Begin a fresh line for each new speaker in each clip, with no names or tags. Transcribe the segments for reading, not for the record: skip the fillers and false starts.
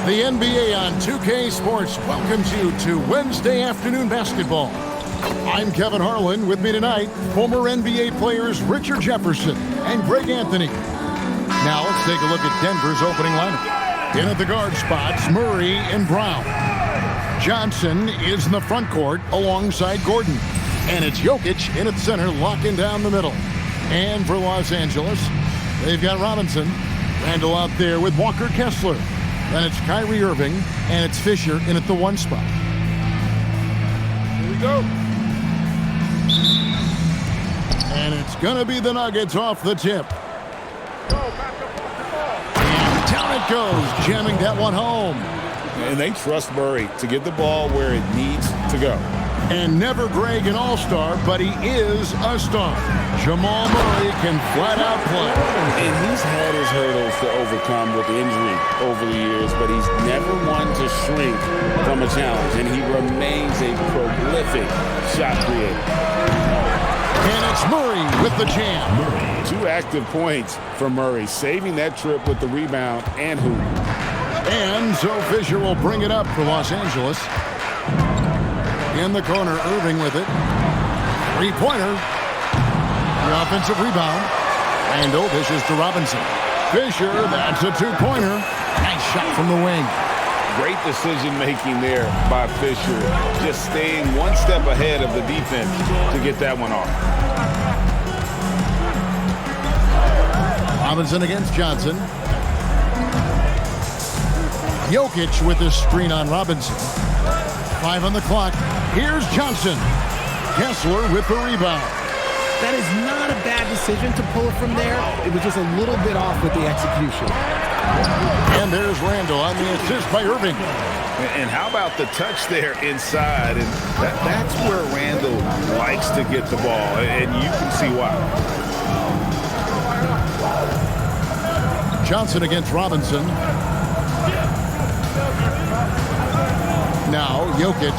The NBA on 2K Sports welcomes you to Wednesday afternoon basketball. I'm Kevin Harlan. With me tonight, former NBA players Richard Jefferson and Greg Anthony. Now let's take a look at Denver's opening lineup. In at the guard spots, Murray and Brown. Johnson is in the front court alongside Gordon. And it's Jokic in at center, locking down the middle. And for Los Angeles, they've got Robinson. Randall out there with Walker Kessler. Then it's Kyrie Irving, and it's Fisher in at the one spot. Here we go. And it's going to be the Nuggets off the tip. And down it goes, jamming that one home.
And they trust Murray to get the ball where it needs to go.
And never Greg an all-star, but he is a star. Jamal Murray can flat out play.
And he's had his hurdles to overcome with injury over the years, but he's never one to shrink from a challenge. And he remains a prolific shot creator.
And it's Murray with the jam.
Murray. 2 active points for Murray, saving that trip with the rebound and hoop.
And so Fisher will bring it up for Los Angeles. In the corner, Irving with it. Three-pointer. The offensive rebound. Randall dishes to Robinson. Fisher, that's a two-pointer. Nice shot from the wing.
Great decision-making there by Fisher. Just staying one step ahead of the defense to get that one off.
Robinson against Johnson. Jokic with the screen on Robinson. 5 on the clock. Here's Johnson. Kessler with the rebound.
That is not a bad decision to pull it from there. It was just a little bit off with the execution.
And there's Randall on the assist by Irving.
And how about the touch there inside? And that's where Randall likes to get the ball, and you can see why.
Johnson against Robinson. Now, Jokic.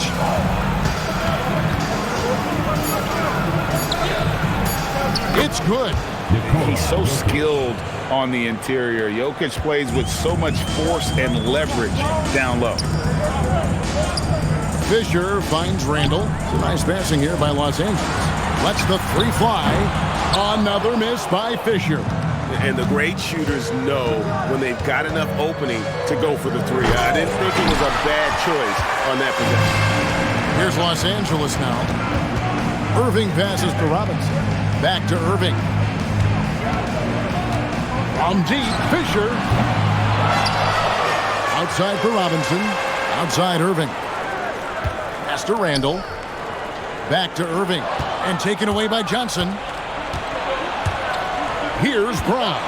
It's good.
He's so skilled on the interior. Jokic plays with so much force and leverage down low.
Fisher finds Randall. Nice passing here by Los Angeles. Lets the three fly. Another miss by Fisher.
And the great shooters know when they've got enough opening to go for the three. I didn't think it was a bad choice on that possession.
Here's Los Angeles now. Irving passes to Robinson. Back to Irving. From deep, Fisher. Outside for Robinson. Outside Irving. Pass to Randall. Back to Irving. And taken away by Johnson. Here's Brown.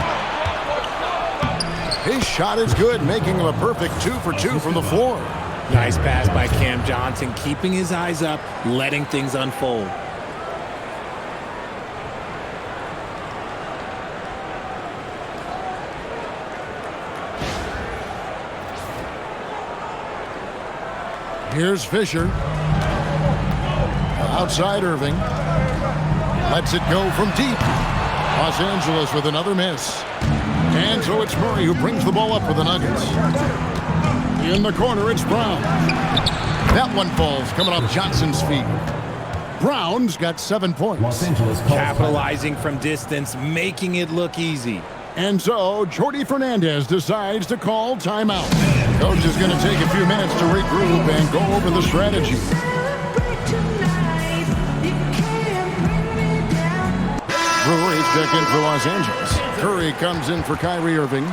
His shot is good, making him a perfect 2 for 2 from the floor.
Nice pass by Cam Johnson, keeping his eyes up, letting things unfold.
Here's Fisher. Outside Irving. Lets it go from deep. Los Angeles with another miss. And so it's Murray who brings the ball up for the Nuggets. In the corner, it's Brown. That one falls, coming off Johnson's feet. Brown's got 7 points.
Los Angeles
Capitalizing from distance, making it look easy.
And so Jordi Fernandez decides to call timeout. Coach is going to take a few minutes to regroup and go over the strategy. Brewer check in for Los Angeles. Curry comes in for Kyrie Irving.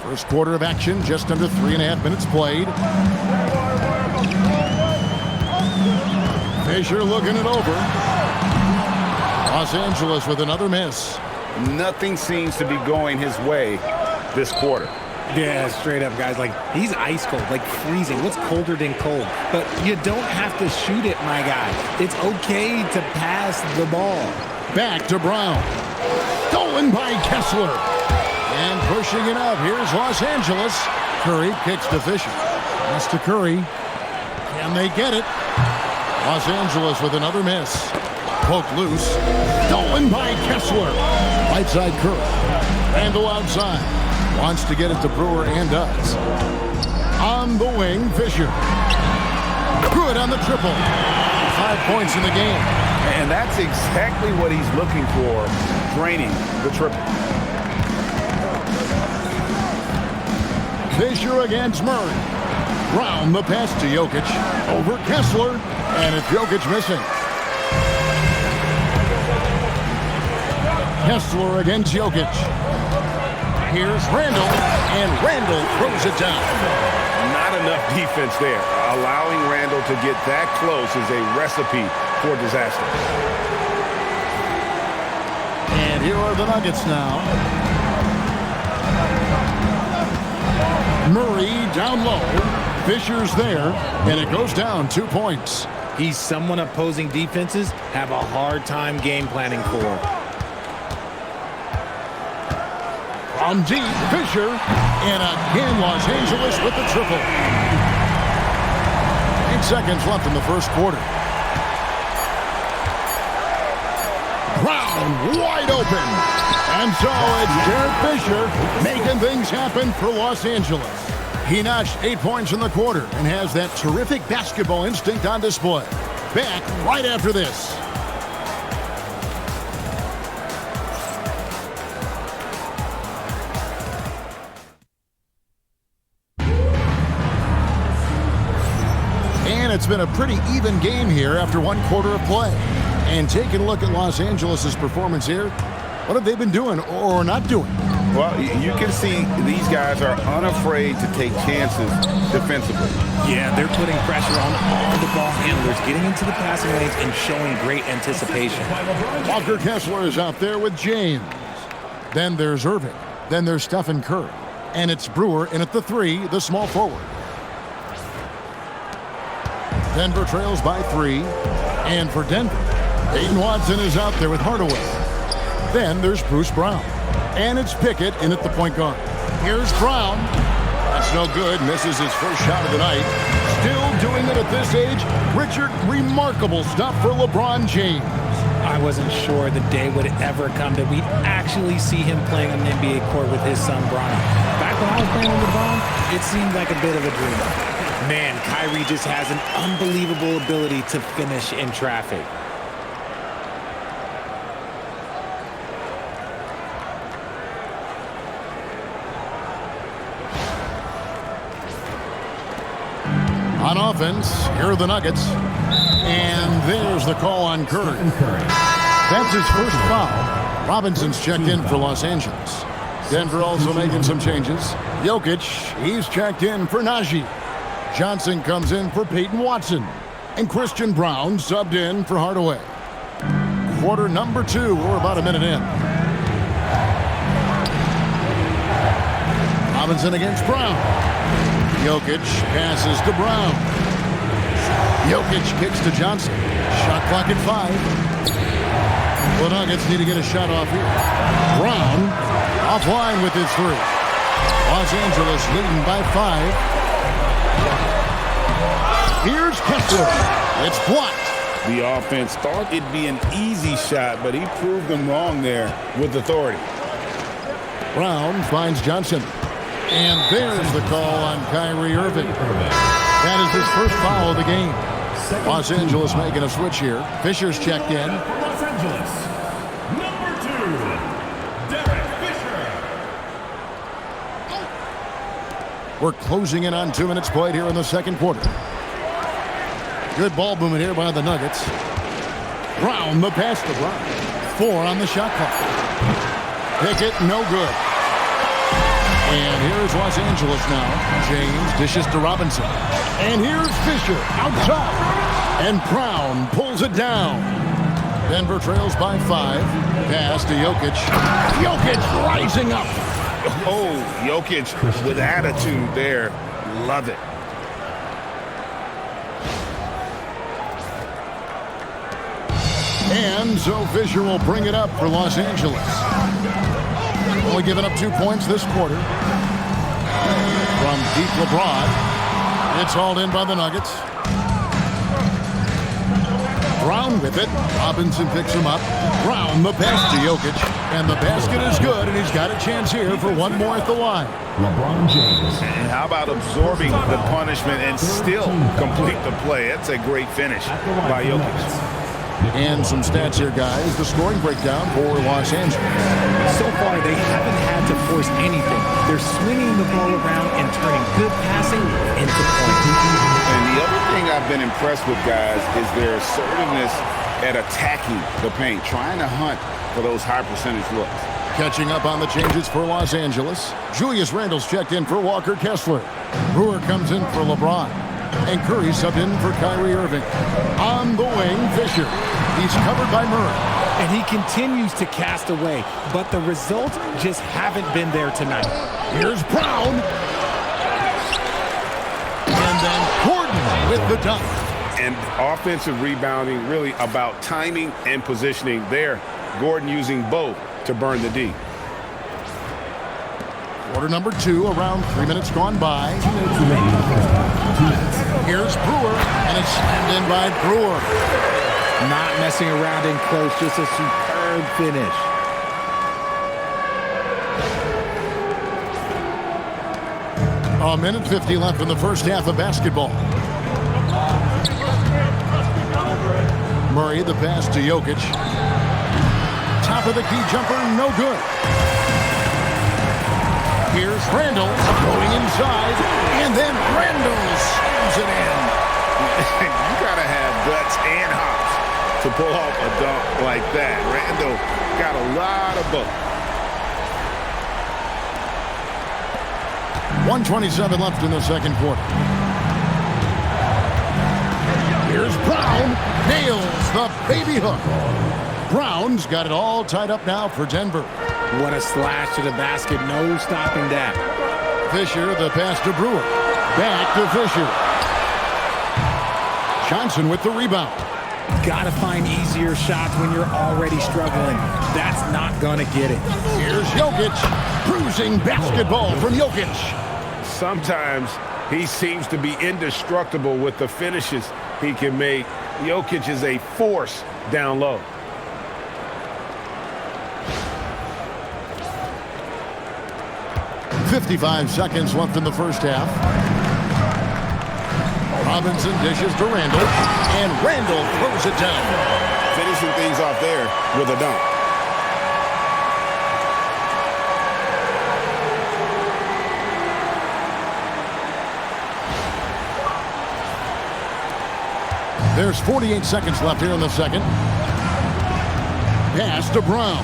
First quarter of action, just under 3.5 minutes played. Fisher looking it over. Los Angeles with another miss.
Nothing seems to be going his way this quarter.
Yeah, straight up, guys. Like, he's ice cold, like freezing. What's colder than cold? But you don't have to shoot it, my guy. It's okay to pass the ball.
Back to Brown. Stolen by Kessler. And pushing it out. Here's Los Angeles. Curry kicks to Fisher. Pass to Curry. Can they get it? Los Angeles with another miss. Poked loose. Stolen by Kessler. Right side Curry. Randall outside. Wants to get it to Brewer and does. On the wing, Fisher. Good on the triple. 5 points in the game.
And that's exactly what he's looking for, draining the triple.
Fisher against Murray. Brown the pass to Jokic. Over Kessler. And it's Jokic missing. Kessler against Jokic. Here's Randall. And Randall throws it down.
Not enough defense there. Allowing Randall to get that close is a recipe for disaster.
And here are the Nuggets now. Murray down low. Fisher's there, and it goes down 2 points.
He's someone opposing defenses have a hard time game planning for.
From deep, Fisher, and again Los Angeles with the triple. 8 seconds left in the first quarter. Brown wide open. And so it's Derek Fisher making things happen for Los Angeles. He notched 8 points in the quarter and has that terrific basketball instinct on display. Back right after this. And it's been a pretty even game here after 1 quarter of play. And taking a look at Los Angeles' performance here, what have they been doing or not doing?
Well, you can see these guys are unafraid to take chances defensively.
Yeah, they're putting pressure on all the ball handlers, getting into the passing lanes and showing great anticipation.
Walker Kessler is out there with James. Then there's Irving. Then there's Stephen Curry. And it's Brewer in at the 3, the small forward. Denver trails by 3. And for Denver, Peyton Watson is out there with Hardaway. Then there's Bruce Brown. And it's Pickett in at the point guard. Here's Brown. That's no good. Misses his first shot of the night. Still doing it at this age. Richard, remarkable stuff for LeBron James.
I wasn't sure the day would ever come that we'd actually see him playing on the NBA court with his son, Bronny. Back when I was playing with LeBron, it seemed like a bit of a dream. Man, Kyrie just has an unbelievable ability to finish in traffic.
On offense, here are the Nuggets. And there's the call on Curry. That's his first foul. Robinson's checked in for Los Angeles. Denver also making some changes. Jokic, he's checked in for Najee. Johnson comes in for Peyton Watson. And Christian Brown subbed in for Hardaway. Quarter number 2, we're about a minute in. Robinson against Brown. Jokic passes to Brown. Jokic kicks to Johnson. Shot clock at 5. The Nuggets need to get a shot off here. Brown offline with his 3. Los Angeles leading by 5. Here's Kessler. It's blocked.
The offense thought it'd be an easy shot, but he proved them wrong there with authority.
Brown finds Johnson. And there's the call on Kyrie Irving. That is his first foul of the game. Los Angeles making a switch here. Fisher's checked in.
Los Angeles, number 2, Derek Fisher.
We're closing in on 2 minutes played here in the second quarter. Good ball movement here by the Nuggets. Brown, the pass to Brown. 4 on the shot clock. Pickett, no good. And here's Los Angeles now. James dishes to Robinson. And here's Fisher outside. And Brown pulls it down. Denver trails by 5. Pass to Jokic. Jokic rising up.
Oh, Jokic with attitude there. Love it.
And so Fisher will bring it up for Los Angeles. Only giving up 2 points this quarter. From deep LeBron. It's hauled in by the Nuggets. Brown with it. Robinson picks him up. Brown the pass to Jokic. And the basket is good, and he's got a chance here for one more at the line.
LeBron James.
And how about absorbing the punishment and still complete the play? That's a great finish by Jokic.
And some stats here, guys. The scoring breakdown for Los Angeles.
So far, they haven't had to force anything. They're swinging the ball around and turning good passing into points.
And the other thing I've been impressed with, guys, is their assertiveness at attacking the paint, trying to hunt for those high percentage looks.
Catching up on the changes for Los Angeles. Julius Randle's checked in for Walker Kessler. Brewer comes in for LeBron. And Curry subbed in for Kyrie Irving. On the wing, Fisher. He's covered by Murray.
And he continues to cast away, but the results just haven't been there tonight.
Here's Brown. And then Gordon with the dunk.
And offensive rebounding really about timing and positioning there. Gordon using both to burn the D.
Quarter number 2, around 3 minutes gone by. Here's Brewer, and it's slammed in by Brewer.
Not messing around in close, just a superb finish.
A minute 50 left in the first half of basketball. Murray, the pass to Jokic. Top of the key jumper, no good. Here's Randle going inside, and then Randle slams it in.
You gotta have guts and hops to pull off a dunk like that. Randle got a lot of both.
1:27 left in the second quarter. Here's Brown, nails the baby hook. Brown's got it all tied up now for Denver.
What a slash to the basket, no stopping that.
Fisher, the pass to Brewer. Back to Fisher. Johnson with the rebound.
Gotta find easier shots when you're already struggling. That's not gonna get it.
Here's Jokic. Cruising basketball from Jokic.
Sometimes he seems to be indestructible with the finishes he can make. Jokic is a force down low.
.55 seconds left in the first half. Robinson dishes to Randle, and Randle throws it down.
Finishing things off there with a dunk.
There's 48 seconds left here in the second. Pass to Brown.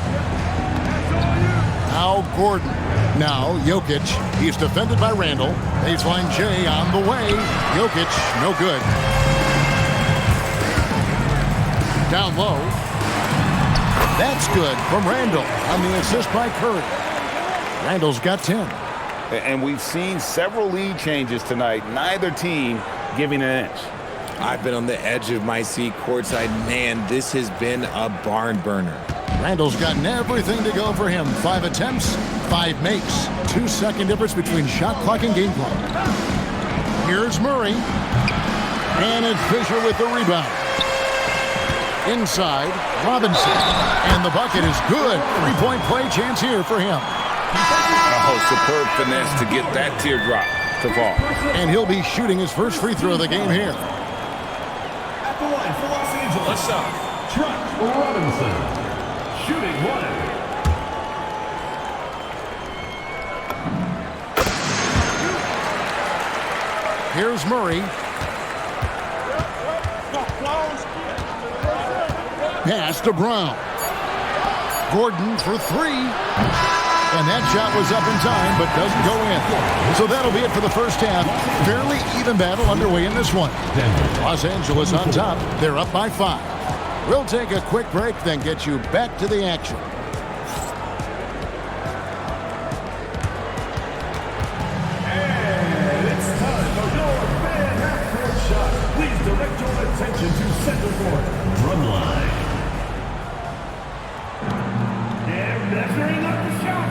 Now Gordon. Now Jokic. He's defended by Randle. Baseline J on the way. Jokic, no good. Down low. That's good from Randle on the assist by Curry. Randle's got 10.
And we've seen several lead changes tonight. Neither team giving an inch.
I've been on the edge of my seat courtside. Man, this has been a barn burner.
Randle's gotten everything to go for him. 5 attempts, 5 makes. 2-second difference between shot clock and game clock. Here's Murray. And it's Fisher with the rebound. Inside, Robinson. And the bucket is good. 3-point play chance here for him.
Oh, superb finesse to get that teardrop to fall.
And he'll be shooting his first free throw of the game here.
At the line for Los Angeles, Trent Robinson. Shooting one.
Here's Murray. Pass to Brown. Gordon for 3. And that shot was up in time, but doesn't go in. So that'll be it for the first half. Fairly even battle underway in this one. Los Angeles on top. They're up by 5. We'll take a quick break, then get you back to the action.
And it's time for your fan half-court shot. Please direct your attention to center court. Drumline. And measuring up the shot.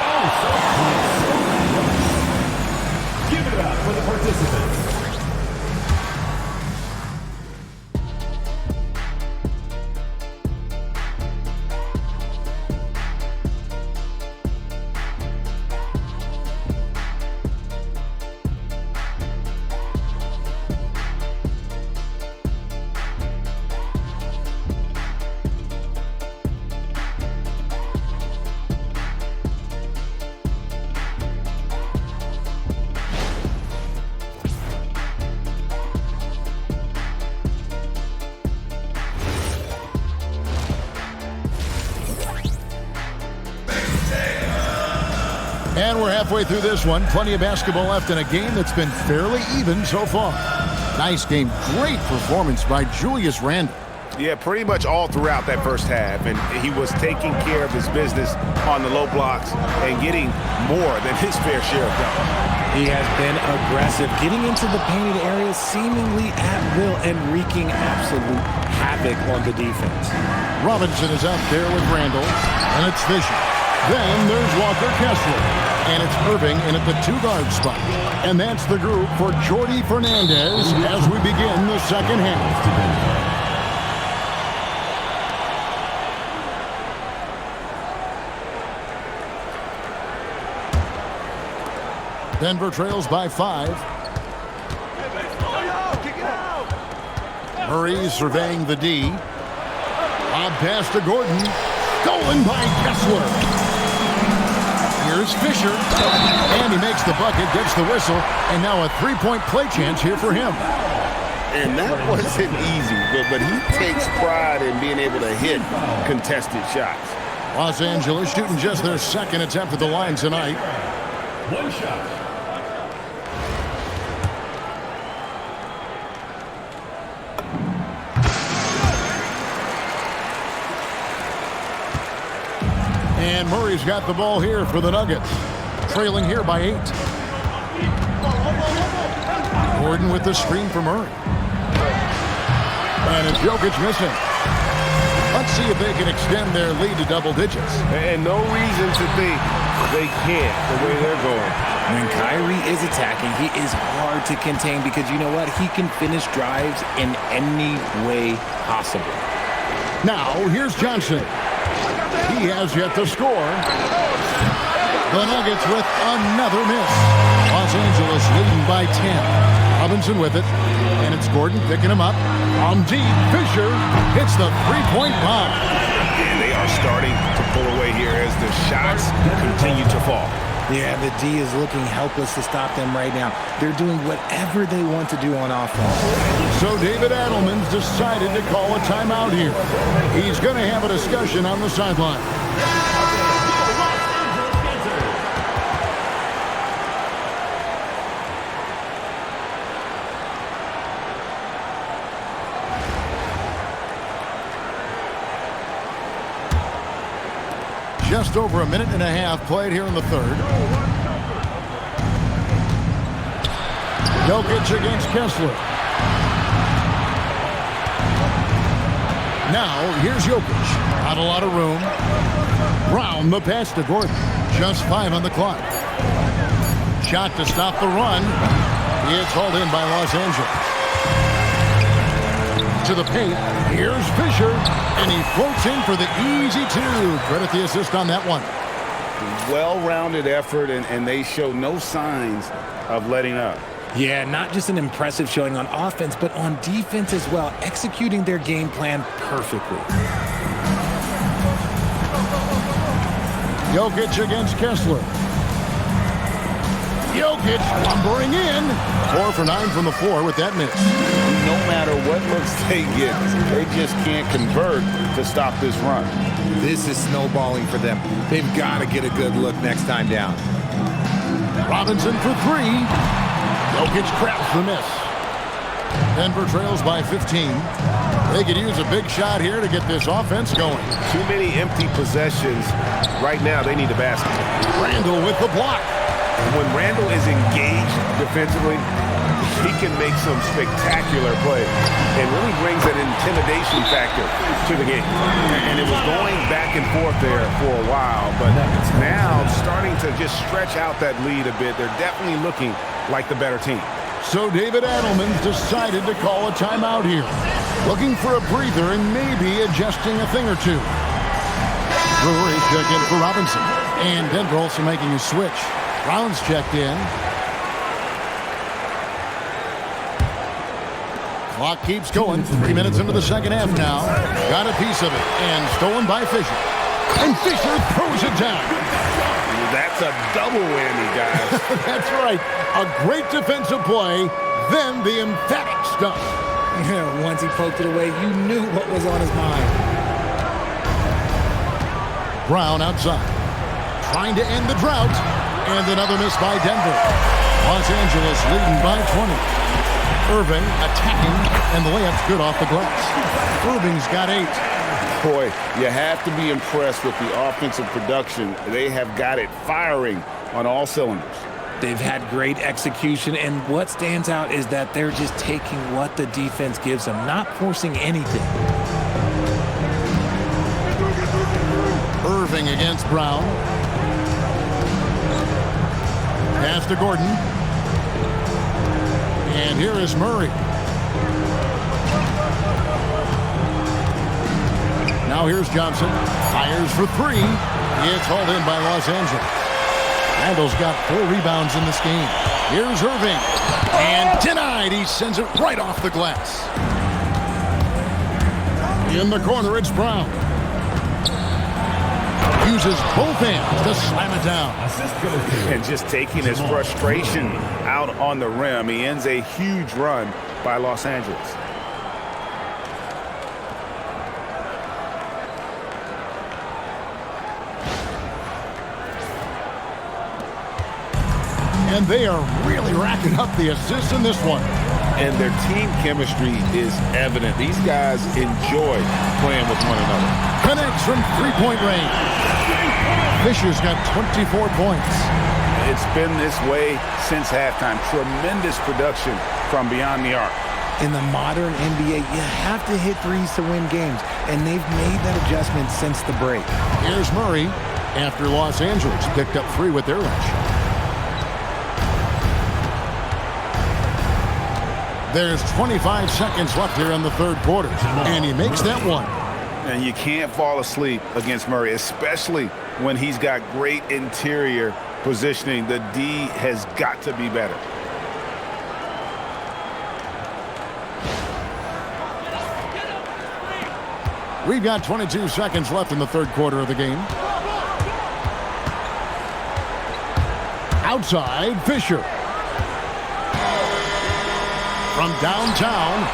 Oh, so close. Give
And we're halfway through this one. Plenty of basketball left in a game that's been fairly even so far. Nice game. Great performance by Julius Randle.
Yeah, pretty much all throughout that first half. And he was taking care of his business on the low blocks and getting more than his fair share of them.
He has been aggressive, getting into the painted areas seemingly at will and wreaking absolute havoc on the defense.
Robinson is out there with Randle, and it's Fisher. Then there's Walker Kessler, and it's Irving in at the 2-guard spot. And that's the group for Jordi Fernandez as we begin the second half. Denver trails by 5. Murray surveying the D. Lob pass to Gordon. Stolen by Kessler. Here's Fisher. And he makes the bucket, gets the whistle, and now a 3-point play chance here for him.
And that wasn't easy, but he takes pride in being able to hit contested shots.
Los Angeles shooting just their second attempt at the line tonight.
One shot.
And Murray's got the ball here for the Nuggets. Trailing here by 8. Gordon with the screen for Murray. And it's Jokic missing. Let's see if they can extend their lead to double digits.
And no reason to think they can't the way they're going.
When Kyrie is attacking, he is hard to contain because you know what? He can finish drives in any way possible.
Now, here's Johnson. He has yet to score. The Nuggets with another miss. Los Angeles leading by 10. Robinson with it. And it's Gordon picking him up. On deep, Fisher hits the 3-point bomb.
And they are starting to pull away here as the shots continue to fall.
Yeah, the D is looking helpless to stop them right now. They're doing whatever they want to do on offense.
So David Adelman's decided to call a timeout here. He's going to have a discussion on the sideline. Just over a minute and a half played here in the third. Jokic against Kessler. Now, here's Jokic. Not a lot of room. Brown the pass to Gordon. Just 5 on the clock. Shot to stop the run. It's hauled in by Los Angeles. To the paint. Here's Fisher. And he floats in for the easy 2. Credit the assist on that one.
Well-rounded effort, and they show no signs of letting up.
Yeah, not just an impressive showing on offense, but on defense as well, executing their game plan perfectly.
Jokic against Kessler. Jokic lumbering in. 4 for 9 from the floor with that miss.
No matter what looks they get, they just can't convert to stop this run.
This is snowballing for them. They've got to get a good look next time down.
Robinson for 3. Jokic crafts the miss. Denver trails by 15. They could use a big shot here to get this offense going.
Too many empty possessions. Right now, they need a basket.
Randle with the block.
When Randle is engaged defensively, he can make some spectacular plays and really brings an intimidation factor to the game. And it was going back and forth there for a while, but now starting to just stretch out that lead a bit. They're definitely looking like the better team.
So David Adelman's decided to call a timeout here. Looking for a breather and maybe adjusting a thing or two. Brewery check in for Robinson. And Denver also making a switch. Brown's checked in. Clock keeps going. 3 minutes into the second half now. Got a piece of it. And stolen by Fisher. And Fisher throws it down.
That's a double whammy, guys.
That's right. A great defensive play, then the emphatic stuff.
Yeah, once he poked it away, you knew what was on his mind.
Brown outside. Trying to end the drought. And another miss by Denver. Los Angeles leading by 20. Irving attacking, and the layup's good off the glass. Irving's got 8.
Boy, you have to be impressed with the offensive production. They have got it firing on all cylinders.
They've had great execution, and what stands out is that they're just taking what the defense gives them, not forcing anything.
Irving against Brown. Pass to Gordon. And here is Murray. Now here's Johnson. Fires for 3. It's hauled in by Los Angeles. Randall's got 4 rebounds in this game. Here's Irving. And denied. He sends it right off the glass. In the corner, it's Brown. Uses both hands to slam it down.
And just taking his frustration out on the rim. He ends a huge run by Los Angeles.
And they are really racking up the assists in this one.
And their team chemistry is evident. These guys enjoy playing with one another.
Connects from three-point range. Fisher's got 24 points.
It's been this way since halftime. Tremendous production from beyond the arc.
In the modern NBA, you have to hit threes to win games, and they've made that adjustment since the break.
Here's Murray after Los Angeles picked up 3 with their lunch. There's 25 seconds left here in the third quarter, and he makes that one.
And you can't fall asleep against Murray, especially when he's got great interior positioning. The D has got to be better.
We've got 22 seconds left in the third quarter of the game. Outside, Fisher. From downtown,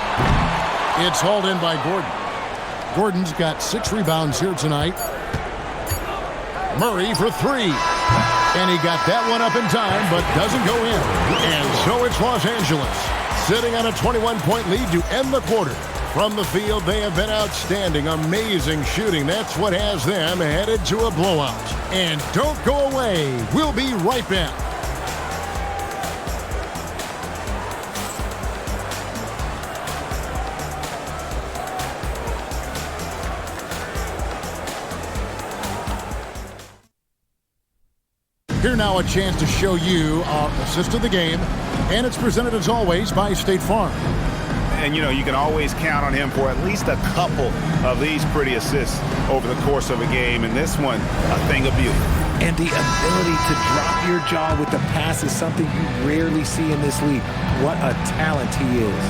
it's hauled in by Gordon. Gordon's got 6 rebounds here tonight. Murray for 3. And he got that one up in time, but doesn't go in. And so it's Los Angeles, sitting on a 21-point lead to end the quarter. From the field, they have been outstanding, amazing shooting. That's what has them headed to a blowout. And don't go away. We'll be right back. Here now a chance to show you our assist of the game, and it's presented as always by State Farm.
And you know, you can always count on him for at least a couple of these pretty assists over the course of a game, and this one, a thing of beauty.
And the ability to drop your jaw with the pass is something you rarely see in this league. What a talent he is.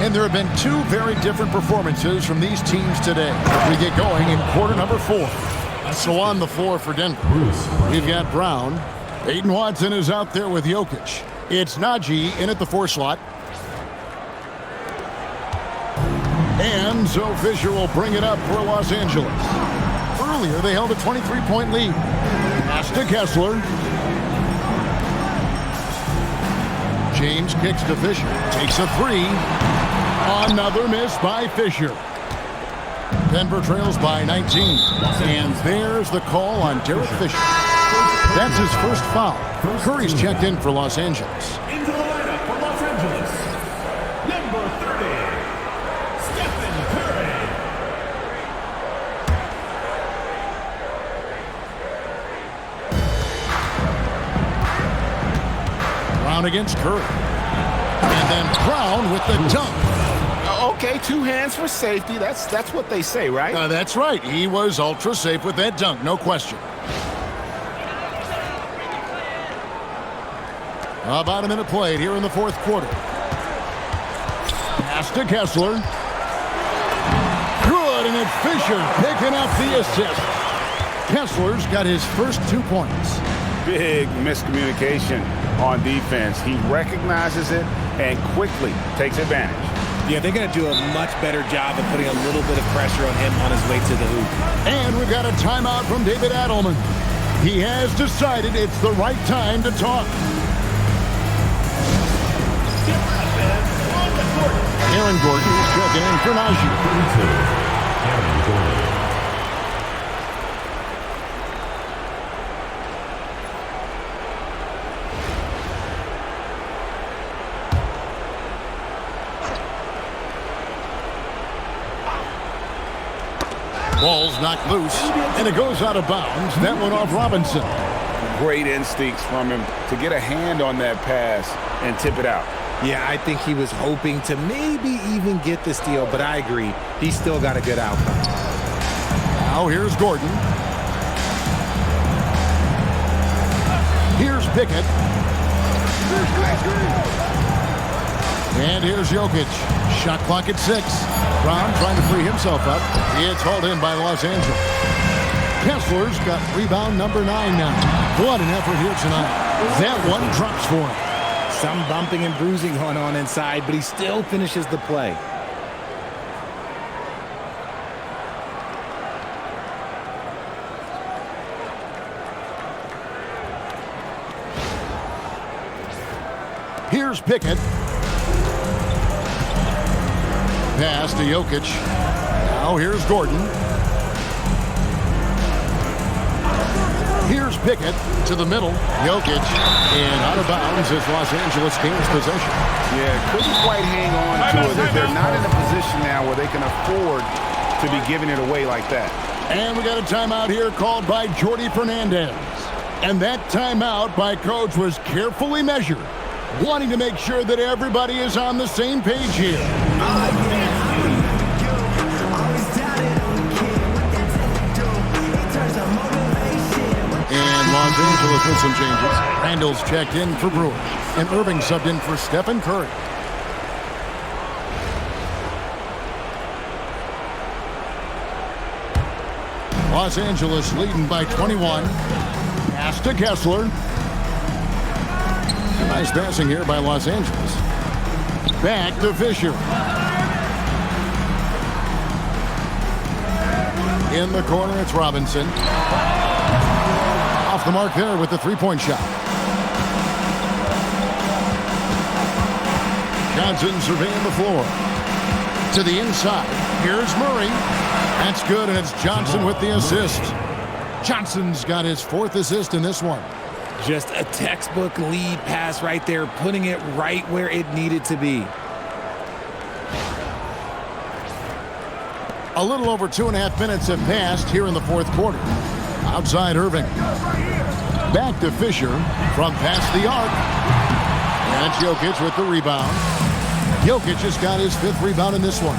And there have been 2 very different performances from these teams today. We get going in quarter number 4. So on the floor for Denver, we've got Brown. Peyton Watson is out there with Jokic. It's Najee in at the 4 slot. And so Fisher will bring it up for Los Angeles. Earlier, they held a 23-point lead. Pass to Kessler. James kicks to Fisher. Takes a 3. Another miss by Fisher. Denver trails by 19. And there's the call on Derek Fisher. That's his first foul. Curry's checked in for Los Angeles.
Into the lineup for Los Angeles, number 30, Stephen Curry.
Brown against Curry. And then Brown with the dunk.
Okay, 2 hands for safety. That's what they say, right?
That's right. He was ultra safe with that dunk, no question. About a minute played here in the fourth quarter. Pass to Kessler. Good, and it's Fisher picking up the assist. Kessler's got his first 2 points.
Big miscommunication on defense. He recognizes it and quickly takes advantage.
Yeah, they're going to do a much better job of putting a little bit of pressure on him on his way to the hoop.
And we've got a timeout from David Adelman. He has decided it's the right time to talk. Aaron Gordon is checking in for Najee.
Aaron Gordon.
Ball's knocked loose, and it goes out of bounds. That one off Robinson.
Great instincts from him to get a hand on that pass and tip it out.
Yeah, I think he was hoping to maybe even get the steal, but I agree. He still got a good outcome.
Now here's Gordon. Here's Pickett. And here's Jokic. Shot clock at 6. Brown trying to free himself up. It's hauled in by Los Angeles. Kessler's got rebound number 9 now. What an effort here tonight. That one drops for him.
Some bumping and bruising going on inside, but he still finishes the play.
Here's Pickett. Pass to Jokic. Now here's Gordon. Here's Pickett to the middle. Jokic, and out of bounds as Los Angeles gains possession.
Yeah, couldn't quite hang on to it. They're not in a position now where they can afford to be giving it away like that.
And we got a timeout here called by Jordi Fernandez. And that timeout by coach was carefully measured, wanting to make sure that everybody is on the same page here. And Los Angeles with some changes. Randall's checked in for Brewer, and Irving subbed in for Stephen Curry. Los Angeles leading by 21. Pass to Kessler. Nice passing here by Los Angeles. Back to Fisher. In the corner, it's Robinson. Off the mark there with the three-point shot. Johnson surveying the floor. To the inside. Here's Murray. That's good, and it's Johnson with the assist. Johnson's got his 4th assist in this one.
Just a textbook lead pass right there, putting it right where it needed to be.
A little over 2.5 minutes have passed here in the 4th quarter. Outside Irving. Back to Fisher from past the arc. And that's Jokic with the rebound. Jokic has got his 5th rebound in this one.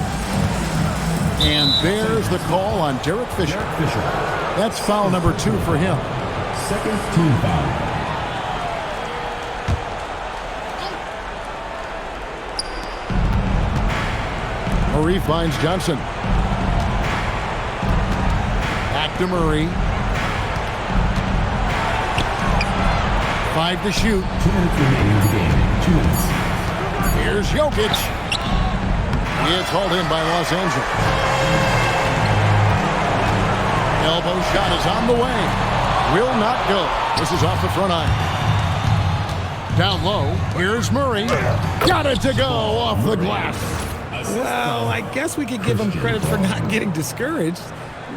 And there's the call on Derek Fisher. That's foul number 2 for him.
Second team foul.
Murray finds Johnson. Back to Murray. 5 to shoot.
2 minutes remaining in the game. 2 minutes.
Here's Jokic. It's hauled in by Los Angeles. Elbow shot is on the way. Will not go. This is off the front iron. Down low. Here's Murray. Got it to go off the glass.
Well, I guess we could give him credit for not getting discouraged.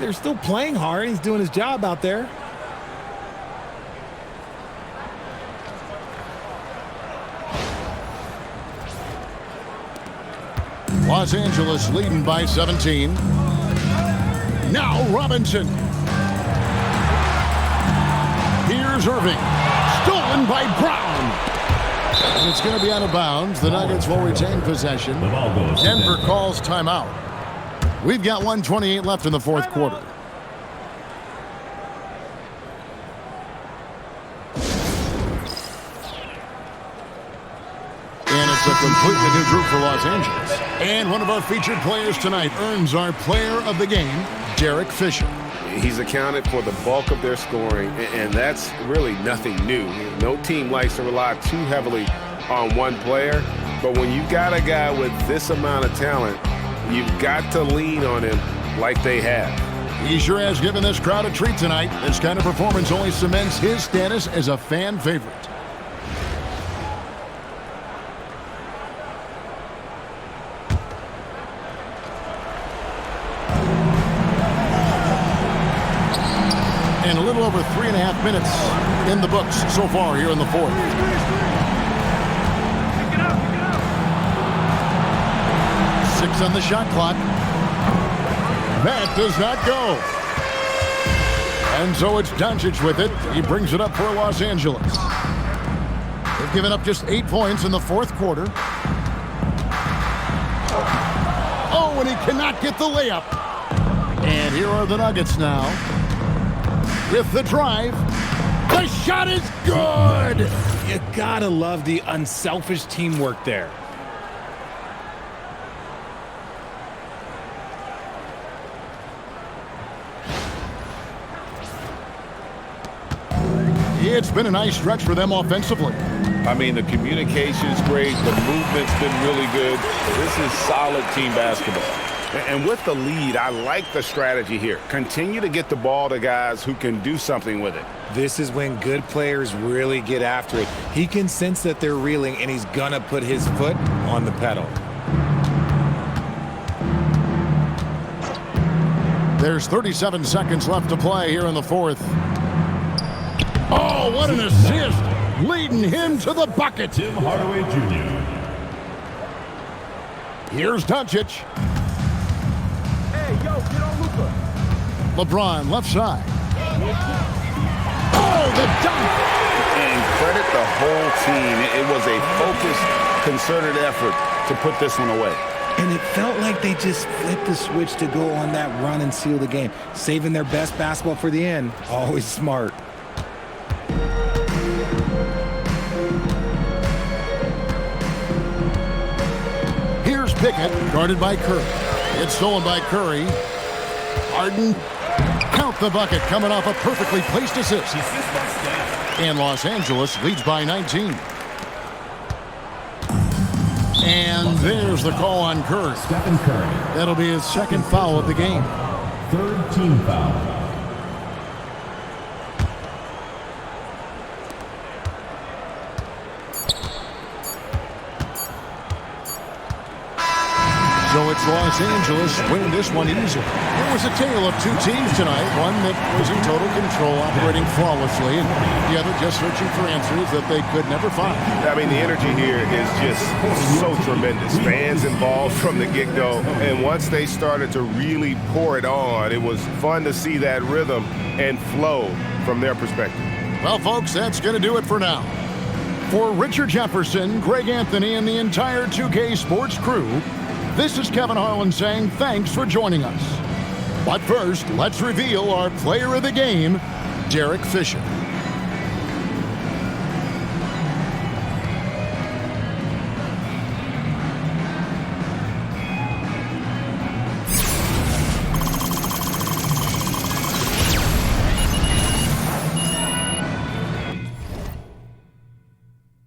They're still playing hard. He's doing his job out there.
Los Angeles leading by 17. Now Robinson. Here's Irving. Stolen by Brown. And it's going to be out of bounds. The Nuggets will retain possession.
The ball goes.
Denver calls timeout. We've got 1:28 left in the 4th quarter. And it's a completely new group for Los Angeles. And one of our featured players tonight earns our player of the game, Derek Fisher.
He's accounted for the bulk of their scoring, and that's really nothing new. No team likes to rely too heavily on one player, but when you've got a guy with this amount of talent, you've got to lean on him like they have.
He sure has given this crowd a treat tonight. This kind of performance only cements his status as a fan favorite. And a little over 3.5 minutes in the books so far here in the fourth. Six on the shot clock. That does not go. And so it's Doncic with it. He brings it up for Los Angeles. They've given up just 8 points in the fourth quarter. Oh, and he cannot get the layup. And here are the Nuggets now. With the drive. The shot is good.
You gotta love the unselfish teamwork there.
It's been a nice stretch for them offensively.
I mean, the communication's great. The movement's been really good. This is solid team basketball.
And with the lead, I like the strategy here. Continue to get the ball to guys who can do something with it.
This is when good players really get after it. He can sense that they're reeling, and he's going to put his foot on the pedal.
There's 37 seconds left to play here in the fourth. Oh, what an assist! Leading him to the bucket.
Tim Hardaway Jr.
Here's Doncic.
Hey, yo, get on Luka.
LeBron left side. Oh, the dunk!
And credit the whole team. It was a focused, concerted effort to put this one away.
And it felt like they just flipped the switch to go on that run and seal the game. Saving their best basketball for the end. Always smart.
Here's Pickett, guarded by Curry. It's stolen by Curry. Harden, count the bucket, coming off a perfectly placed assist. And Los Angeles leads by 19. And there's the call on Curry.
Stephen Curry.
That'll be his second foul of the game.
Third team foul.
So it's Los Angeles winning this one easily. It was a tale of two teams tonight. One that was in total control, operating flawlessly, and the other just searching for answers that they could never find.
I mean, the energy here is just so tremendous. Fans involved from the get-go. And once they started to really pour it on, it was fun to see that rhythm and flow from their perspective.
Well, folks, that's going to do it for now. For Richard Jefferson, Greg Anthony, and the entire 2K Sports crew, this is Kevin Harlan saying thanks for joining us. But first, let's reveal our player of the game, Derek Fisher.